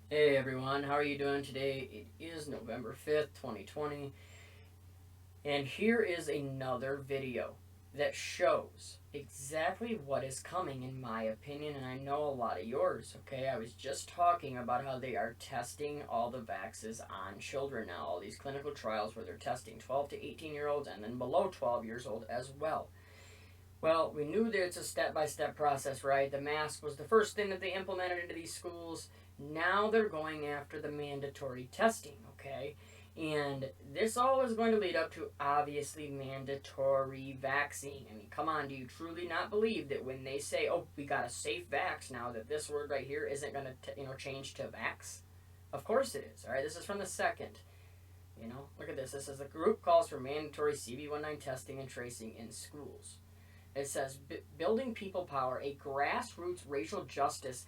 Hey everyone, how are you doing today? It is November 5th, 2020, and here is another video that shows exactly what is coming, in my opinion, and I know a lot of yours, okay? I was just talking about how they are testing all the vaxes on children now, all these clinical trials where they're testing 12 to 18-year-olds and then below 12 years old as well. Well, we knew that it's a step by step process, right? The mask was the first thing that they implemented into these schools. Now they're going after the mandatory testing, okay? And this all is going to lead up to obviously mandatory vaccine. I mean, come on, do you truly not believe that when they say, "Oh, we got a safe vax now," that this word right here isn't going to, change to vax? Of course it is. All right, this is from the second. Look at this. This says the group calls for mandatory CV19 testing and tracing in schools. It says building people power, a grassroots racial justice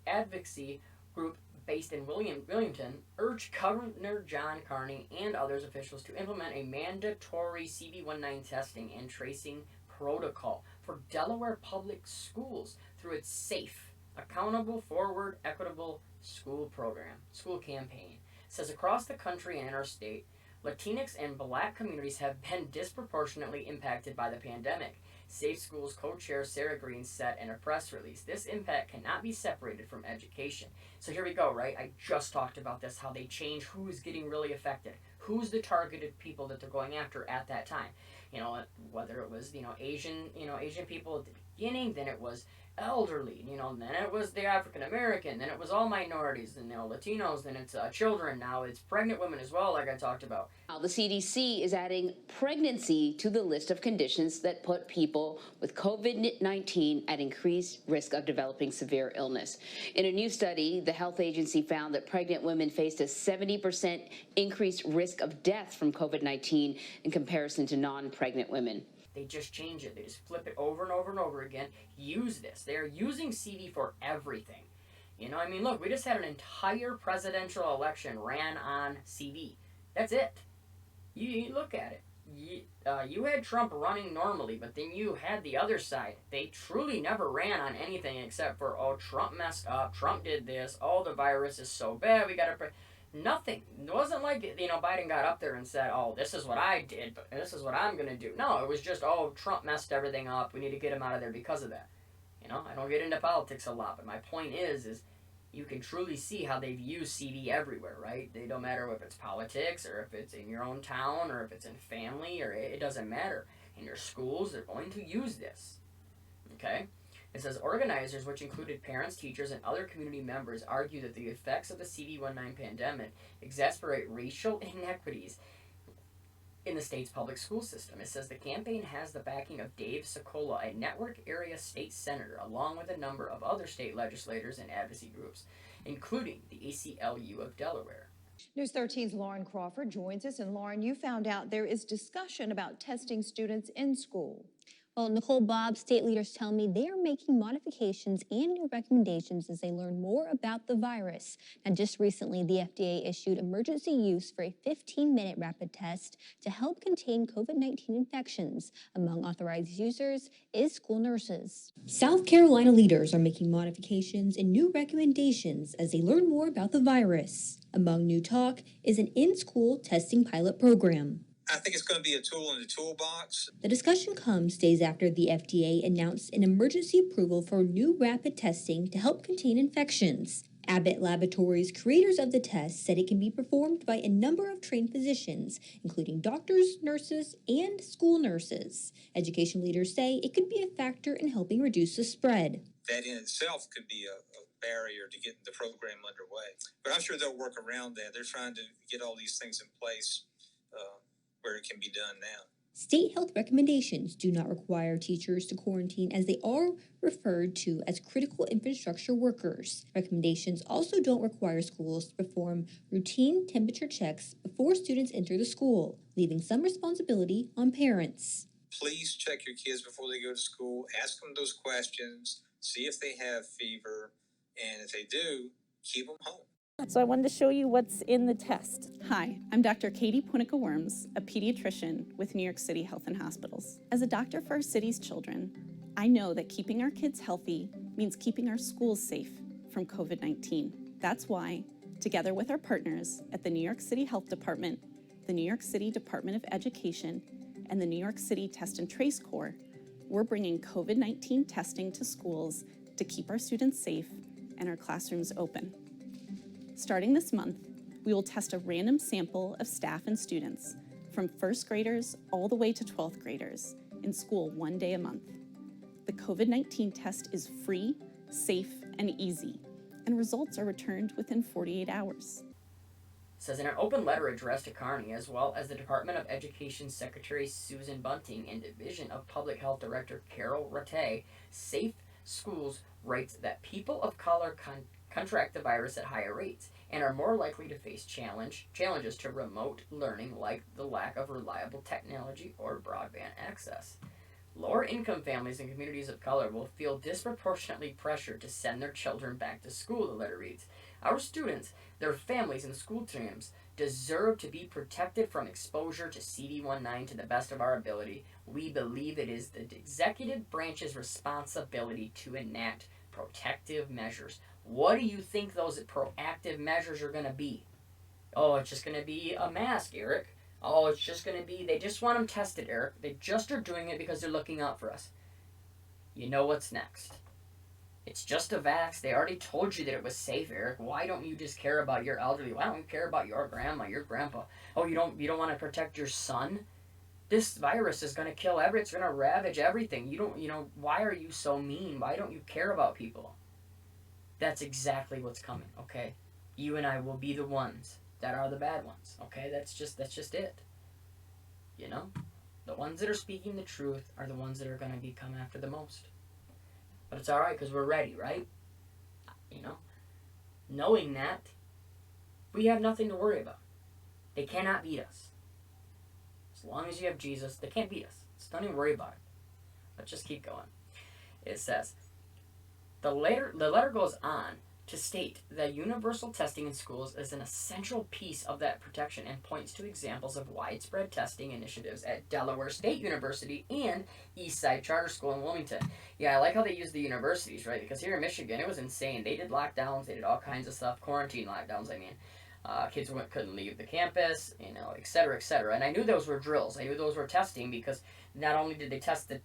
advocacy group based in Williamton, urged Governor John Carney and others officials to implement a mandatory CV19 testing and tracing protocol for Delaware public schools through its safe, accountable, forward, equitable school campaign. It says across the country and in our state, Latinx and Black communities have been disproportionately impacted by the pandemic. Safe Schools co-chair Sarah Green said in a press release, "This impact cannot be separated from education." So here we go, right? I just talked about this, how they change who's getting really affected, who's the targeted people that they're going after at that time. Whether it was Asian people at the beginning, then it was elderly, then it was the African American, then it was all minorities, then Latinos, then it's children, now it's pregnant women as well, like I talked about. Now, the CDC is adding pregnancy to the list of conditions that put people with COVID-19 at increased risk of developing severe illness. In a new study, the health agency found that pregnant women faced a 70% increased risk of death from COVID-19 in comparison to non-pregnant women. They just change it. They just flip it over and over and over again. Use this. They're using CV for everything. Look, we just had an entire presidential election ran on CV. That's it. You look at it. You had Trump running normally, but then you had the other side. They truly never ran on anything except for, "Oh, Trump messed up. Trump did this. Oh, the virus is so bad. We got to." Nothing. It wasn't like Biden got up there and said, "Oh, this is what I did, but this is what I'm gonna do." No, it was just, "Oh, Trump messed everything up. We need to get him out of there because of that." I don't get into politics a lot, but my point is you can truly see how they've used CV everywhere, right? They don't matter if it's politics or if it's in your own town or if it's in family, or it doesn't matter. In your schools, they're going to use this. Okay? It says organizers, which included parents, teachers, and other community members, argue that the effects of the CV19 pandemic exacerbate racial inequities in the state's public school system. It says the campaign has the backing of Dave Sokola, a network area state senator, along with a number of other state legislators and advocacy groups, including the ACLU of Delaware. News 13's Lauren Crawford joins us. And Lauren, you found out there is discussion about testing students in school. Well, Nicole Bob, state leaders tell me they are making modifications and new recommendations as they learn more about the virus. Now, just recently, the FDA issued emergency use for a 15-minute rapid test to help contain COVID-19 infections. Among authorized users is school nurses. South Carolina leaders are making modifications and new recommendations as they learn more about the virus. Among new talk is an in-school testing pilot program. I think it's going to be a tool in the toolbox. The discussion comes days after the FDA announced an emergency approval for new rapid testing to help contain infections. Abbott Laboratories, creators of the test, said it can be performed by a number of trained physicians, including doctors, nurses, and school nurses. Education leaders say it could be a factor in helping reduce the spread. That in itself could be a barrier to getting the program underway. But I'm sure they'll work around that. They're trying to get all these things in place where it can be done now. State health recommendations do not require teachers to quarantine, as they are referred to as critical infrastructure workers. Recommendations also don't require schools to perform routine temperature checks before students enter the school, leaving some responsibility on parents. Please check your kids before they go to school. Ask them those questions. See if they have fever. And if they do, keep them home. So I wanted to show you what's in the test. Hi, I'm Dr. Katie Punica-Worms, a pediatrician with New York City Health and Hospitals. As a doctor for our city's children, I know that keeping our kids healthy means keeping our schools safe from COVID-19. That's why, together with our partners at the New York City Health Department, the New York City Department of Education, and the New York City Test and Trace Corps, we're bringing COVID-19 testing to schools to keep our students safe and our classrooms open. Starting this month, we will test a random sample of staff and students from first graders all the way to 12th graders in school 1 day a month. The COVID-19 test is free, safe, and easy, and results are returned within 48 hours. It says in an open letter addressed to Carney, as well as the Department of Education Secretary Susan Bunting and Division of Public Health Director Carol Rattay, Safe Schools writes that people of color contract the virus at higher rates and are more likely to face challenges to remote learning, like the lack of reliable technology or broadband access. Lower income families and communities of color will feel disproportionately pressured to send their children back to school, the letter reads. Our students, their families, and school teams deserve to be protected from exposure to CD19 to the best of our ability. We believe it is the executive branch's responsibility to enact protective measures. What do you think those proactive measures are going to be? Oh, it's just going to be a mask, Eric. Oh, it's just going to be, they just want them tested, Eric. They just are doing it because they're looking out for us. You know what's next. It's just a vax. They already told you that it was safe, Eric. Why don't you just care about your elderly? Why don't you care about your grandma, your grandpa? Oh, you don't want to protect your son? This virus is going to kill it's going to ravage everything. Why are you so mean? Why don't you care about people? That's exactly what's coming, okay? You and I will be the ones that are the bad ones, okay? That's just it. You know? The ones that are speaking the truth are the ones that are going to come after the most. But it's alright because we're ready, right? You know? Knowing that, we have nothing to worry about. They cannot beat us. As long as you have Jesus, they can't beat us. So don't even worry about it. Let's just keep going. It says, the letter goes on to state that universal testing in schools is an essential piece of that protection and points to examples of widespread testing initiatives at Delaware State University and Eastside Charter School in Wilmington. Yeah, I like how they use the universities, right? Because here in Michigan, it was insane. They did lockdowns. They did all kinds of stuff. Quarantine lockdowns, I mean. Kids couldn't leave the campus, et cetera, et cetera. And I knew those were drills. I knew those were testing because not only did they test the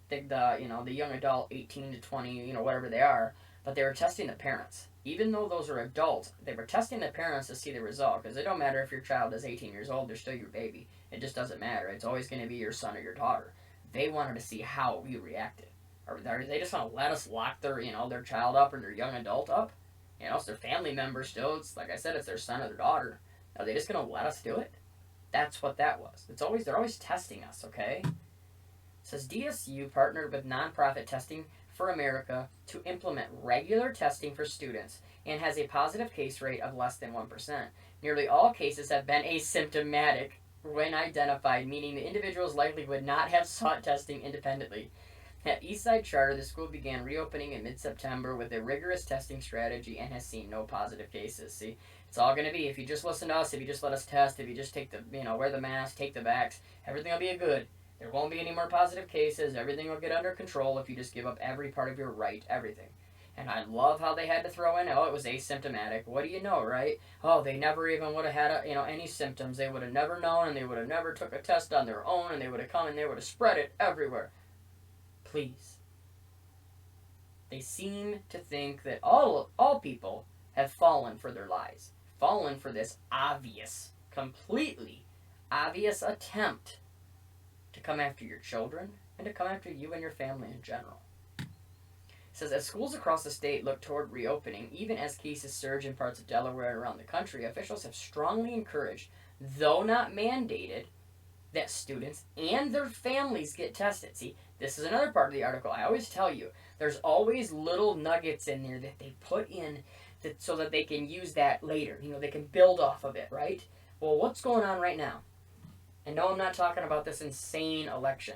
young adult, 18 to 20, whatever they are, but they were testing the parents. Even though those are adults, they were testing the parents to see the result. Because it don't matter if your child is 18 years old, they're still your baby. It just doesn't matter. It's always going to be your son or your daughter. They wanted to see how we reacted. Or they just want to let us lock their child up or their young adult up. It's their family member still. It's like I said, it's their son or their daughter. Are they just going to let us do it? That's what that was. They're always testing us, okay? It says DSU partnered with nonprofit Testing for America to implement regular testing for students and has a positive case rate of less than 1%. Nearly all cases have been asymptomatic when identified, meaning the individuals likely would not have sought testing independently. At Eastside Charter, the school began reopening in mid-September with a rigorous testing strategy and has seen no positive cases. See, it's all going to be, if you just listen to us, if you just let us test, if you just take wear the mask, take the vax, everything will be good. There won't be any more positive cases. Everything will get under control if you just give up every part of your right, everything. And I love how they had to throw in, it was asymptomatic. What do you know, right? Oh, they never even would have had, any symptoms. They would have never known, and they would have never took a test on their own, and they would have come and they would have spread it everywhere. Please. They seem to think that all people have fallen for their lies. Fallen for this completely obvious attempt to come after your children and to come after you and your family in general. It says, as schools across the state look toward reopening, even as cases surge in parts of Delaware and around the country, officials have strongly encouraged, though not mandated, that students and their families get tested. See, this is another part of the article. I always tell you, there's always little nuggets in there that they put in so that they can use that later. They can build off of it, right? Well, what's going on right now? And no, I'm not talking about this insane election.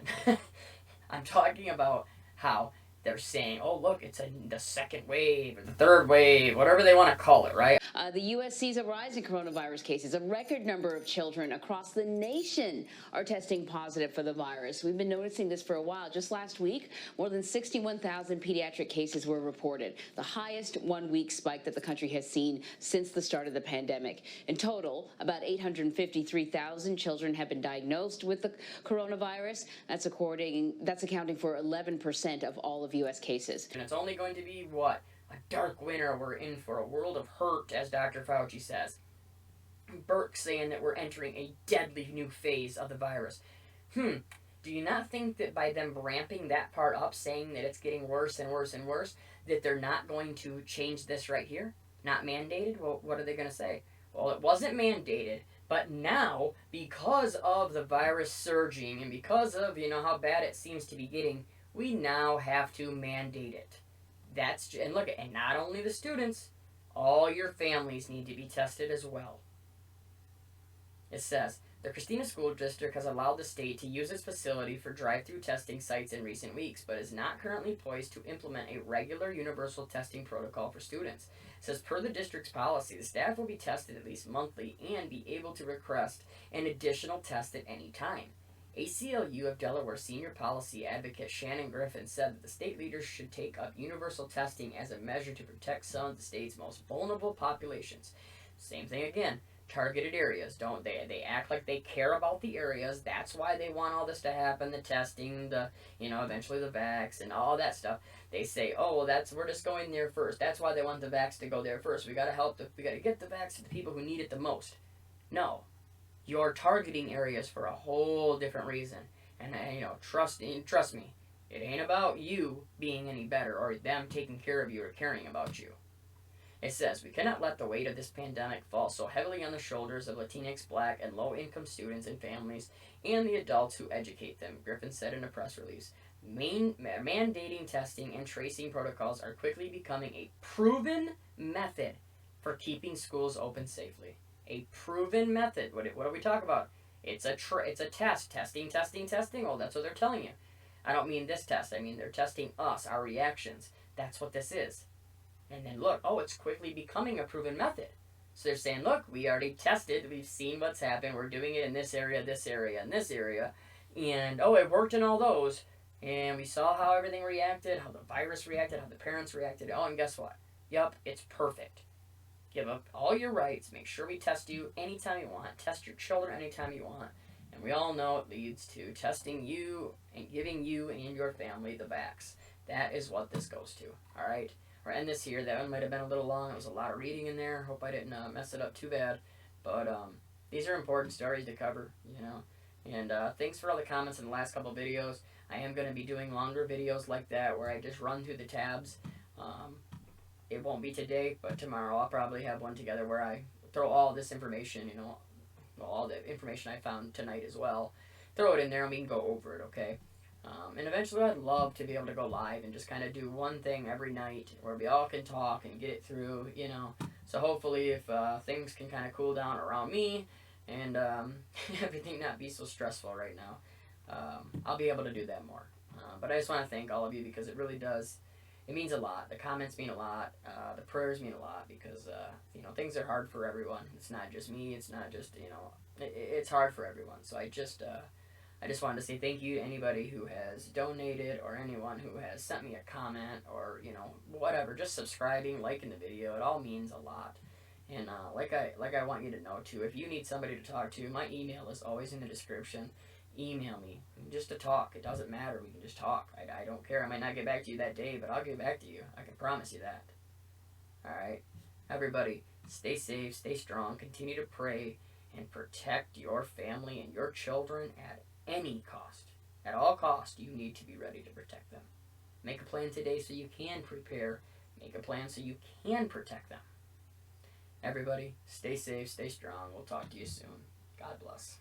I'm talking about how they're saying, oh, look, it's the second wave or the third wave, whatever they want to call it, right? The U.S. sees a rise in coronavirus cases. A record number of children across the nation are testing positive for the virus. We've been noticing this for a while. Just last week, more than 61,000 pediatric cases were reported, the highest one-week spike that the country has seen since the start of the pandemic. In total, about 853,000 children have been diagnosed with the coronavirus. That's accounting for 11% of all of U.S. cases. And it's only going to be, what, a dark winter we're in for, a world of hurt, as Dr. Fauci says. Burke saying that we're entering a deadly new phase of the virus. Do you not think that by them ramping that part up, saying that it's getting worse and worse and worse, that they're not going to change this right here? Not mandated? Well, what are they going to say? Well, it wasn't mandated, but now, because of the virus surging and because of, how bad it seems to be getting, we now have to mandate it. And look, and not only the students, all your families need to be tested as well. It says, the Christina School District has allowed the state to use its facility for drive-through testing sites in recent weeks, but is not currently poised to implement a regular universal testing protocol for students. It says, per the district's policy, the staff will be tested at least monthly and be able to request an additional test at any time. ACLU of Delaware senior policy advocate Shannon Griffin said that the state leaders should take up universal testing as a measure to protect some of the state's most vulnerable populations. Same thing again, targeted areas, don't they? They act like they care about the areas. That's why they want all this to happen, the testing, the, eventually the vax and all that stuff. They say, oh, well, we're just going there first. That's why they want the vax to go there first. We got to get the vax to the people who need it the most. No. You're targeting areas for a whole different reason. And, trust me, it ain't about you being any better or them taking care of you or caring about you. It says, we cannot let the weight of this pandemic fall so heavily on the shoulders of Latinx, Black, and low-income students and families and the adults who educate them, Griffin said in a press release. Mandating testing and tracing protocols are quickly becoming a proven method for keeping schools open safely. A proven method. What do we talk about? It's a test. Testing. Oh, that's what they're telling you. I don't mean this test. I mean they're testing us, our reactions. That's what this is. And then look, it's quickly becoming a proven method. So they're saying, look, we already tested. We've seen what's happened. We're doing it in this area, and this area. And, it worked in all those. And we saw how everything reacted, how the virus reacted, how the parents reacted. Oh, and guess what? Yup, it's perfect. Give up all your rights. Make sure we test you anytime you want. Test your children anytime you want. And we all know it leads to testing you and giving you and your family the vax. That is what this goes to. All right? We'll end this here. That one might have been a little long. There was a lot of reading in there. Hope I didn't mess it up too bad. But these are important stories to cover, And thanks for all the comments in the last couple videos. I am going to be doing longer videos like that where I just run through the tabs. It won't be today, but tomorrow I'll probably have one together where I throw all this information, all the information I found tonight as well. Throw it in there and we can go over it, okay? And eventually I'd love to be able to go live and just kind of do one thing every night where we all can talk and get it through, So hopefully if things can kind of cool down around me and everything not be so stressful right now, I'll be able to do that more. But I just want to thank all of you because it really does. It means a lot. The comments mean a lot. The prayers mean a lot because, things are hard for everyone. It's not just me. It's not just, it's hard for everyone. So I just wanted to say thank you to anybody who has donated or anyone who has sent me a comment or, whatever. Just subscribing, liking the video. It all means a lot. And like I want you to know, too, if you need somebody to talk to, my email is always in the description. Email me just to talk. It doesn't matter. We can just talk. I don't care. I might not get back to you that day, but I'll get back to you. I can promise you that. All right. Everybody, stay safe, stay strong, continue to pray, and protect your family and your children at any cost. At all costs, you need to be ready to protect them. Make a plan today so you can prepare. Make a plan so you can protect them. Everybody, stay safe, stay strong. We'll talk to you soon. God bless.